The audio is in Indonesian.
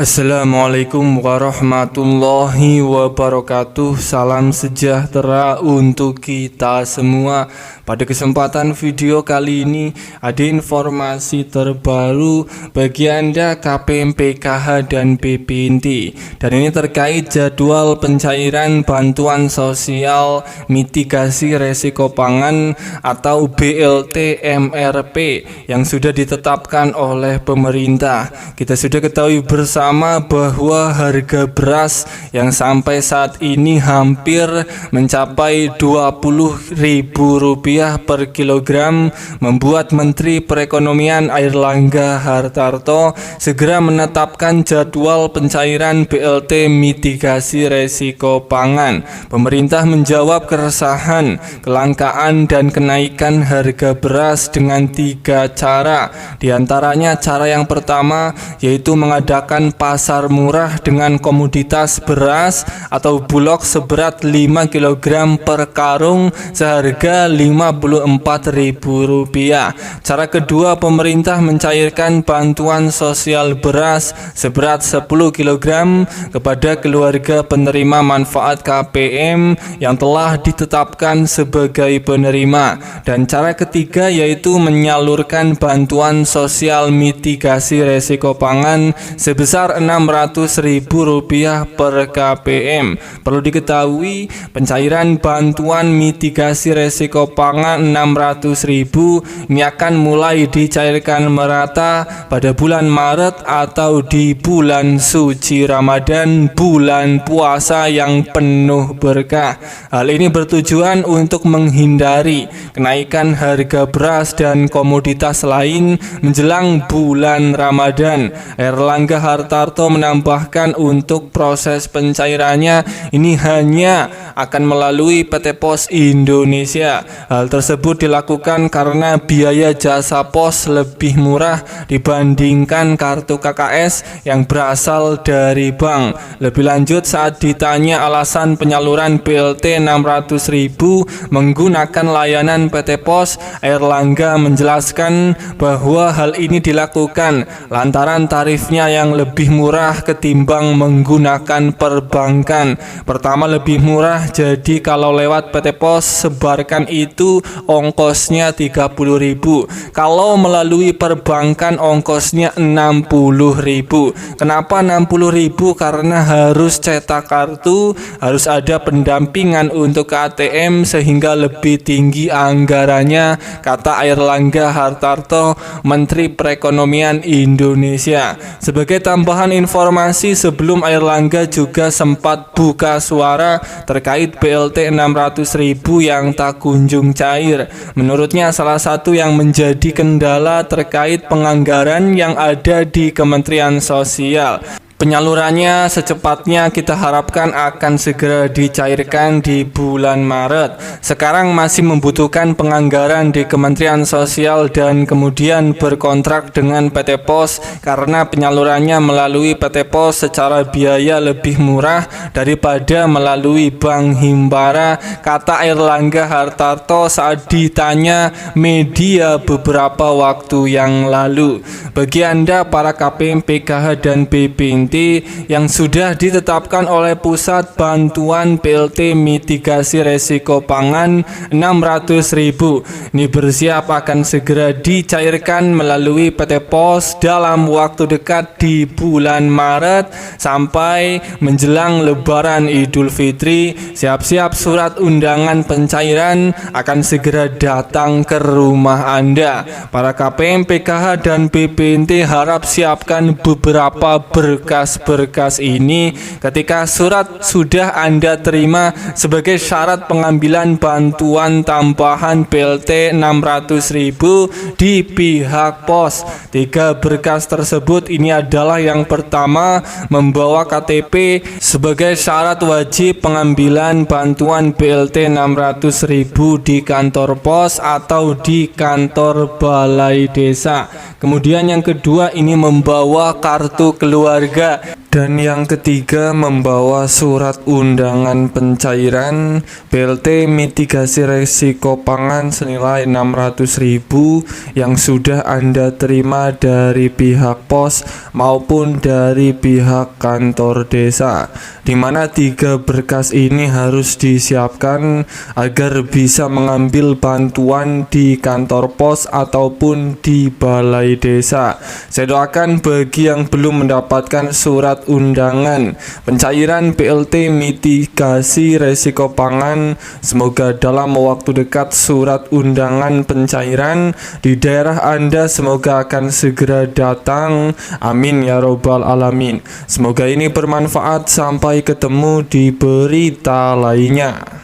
Assalamualaikum warahmatullahi wabarakatuh. Salam sejahtera untuk kita semua. Pada kesempatan video kali ini ada informasi terbaru bagi Anda KPM PKH dan BPNT, dan ini terkait jadwal pencairan bantuan sosial mitigasi resiko pangan atau BLT MRP yang sudah ditetapkan oleh pemerintah. Kita sudah ketahui bersama bahwa harga beras yang sampai saat ini hampir mencapai Rp20.000 per kilogram membuat Menteri Perekonomian Airlangga Hartarto segera menetapkan jadwal pencairan BLT mitigasi resiko pangan. Pemerintah menjawab keresahan, kelangkaan dan kenaikan harga beras dengan 3 cara. Di antaranya cara yang pertama yaitu mengadakan pasar murah dengan komoditas beras atau bulog seberat 5 kg per karung seharga Rp54.000. Cara kedua, pemerintah mencairkan bantuan sosial beras seberat 10 kg kepada keluarga penerima manfaat KPM yang telah ditetapkan sebagai penerima. Dan cara ketiga yaitu menyalurkan bantuan sosial mitigasi resiko pangan sebesar Rp600.000 per KPM. Perlu diketahui, pencairan bantuan mitigasi resiko pangan Rp600.000 ini akan mulai dicairkan merata pada bulan Maret atau di bulan suci Ramadan, bulan puasa yang penuh berkah. Hal ini bertujuan untuk menghindari kenaikan harga beras dan komoditas lain menjelang bulan Ramadan. Airlangga Hartarto menambahkan untuk proses pencairannya ini hanya akan melalui PT Pos Indonesia. Hal tersebut dilakukan karena biaya jasa pos lebih murah dibandingkan kartu KKS yang berasal dari bank. Lebih lanjut, saat ditanya alasan penyaluran BLT Rp600.000 menggunakan layanan PT Pos, Airlangga menjelaskan bahwa hal ini dilakukan lantaran tarifnya yang lebih murah ketimbang menggunakan perbankan. Pertama, lebih murah, jadi kalau lewat PT Pos sebarkan itu ongkosnya Rp30.000. Kalau melalui perbankan ongkosnya Rp60.000. Kenapa Rp60.000? Karena harus cetak kartu, harus ada pendampingan untuk ATM sehingga lebih tinggi anggarannya, kata Airlangga Hartarto, Menteri Perekonomian Indonesia. Sebagai tambahan informasi, sebelum Airlangga juga sempat buka suara terkait BLT Rp600.000 yang tak kunjung cair. Menurutnya salah satu yang menjadi kendala terkait penganggaran yang ada di Kementerian Sosial. Penyalurannya secepatnya kita harapkan akan segera dicairkan di bulan Maret. Sekarang masih membutuhkan penganggaran di Kementerian Sosial dan kemudian berkontrak dengan PT Pos karena penyalurannya melalui PT Pos secara biaya lebih murah daripada melalui Bank Himbara, kata Airlangga Hartarto saat ditanya media beberapa waktu yang lalu. Bagi Anda para KPM PKH dan BPNT yang sudah ditetapkan oleh pusat bantuan BLT mitigasi resiko pangan Rp600.000 ini bersiap akan segera dicairkan melalui PT Pos dalam waktu dekat di bulan Maret sampai menjelang Lebaran Idul Fitri. Siap-siap surat undangan pencairan akan segera datang ke rumah Anda. Para KPM PKH dan BPNT harap siapkan beberapa berkas ini ketika surat sudah Anda terima sebagai syarat pengambilan bantuan tambahan BLT Rp600.000 di pihak pos. 3 berkas tersebut ini adalah yang pertama, membawa KTP sebagai syarat wajib pengambilan bantuan BLT Rp600.000 di kantor pos atau di kantor balai desa. Kemudian yang kedua ini membawa kartu keluarga. Dan yang ketiga, membawa surat undangan pencairan BLT mitigasi risiko pangan senilai 600.000 yang sudah Anda terima dari pihak pos maupun dari pihak kantor desa, di mana 3 berkas ini harus disiapkan agar bisa mengambil bantuan di kantor pos ataupun di balai desa. Saya doakan bagi yang belum mendapatkan surat undangan pencairan BLT mitigasi resiko pangan, semoga dalam waktu dekat surat undangan pencairan di daerah Anda semoga akan segera datang. Amin ya robbal alamin. Semoga ini bermanfaat. Sampai ketemu di berita lainnya.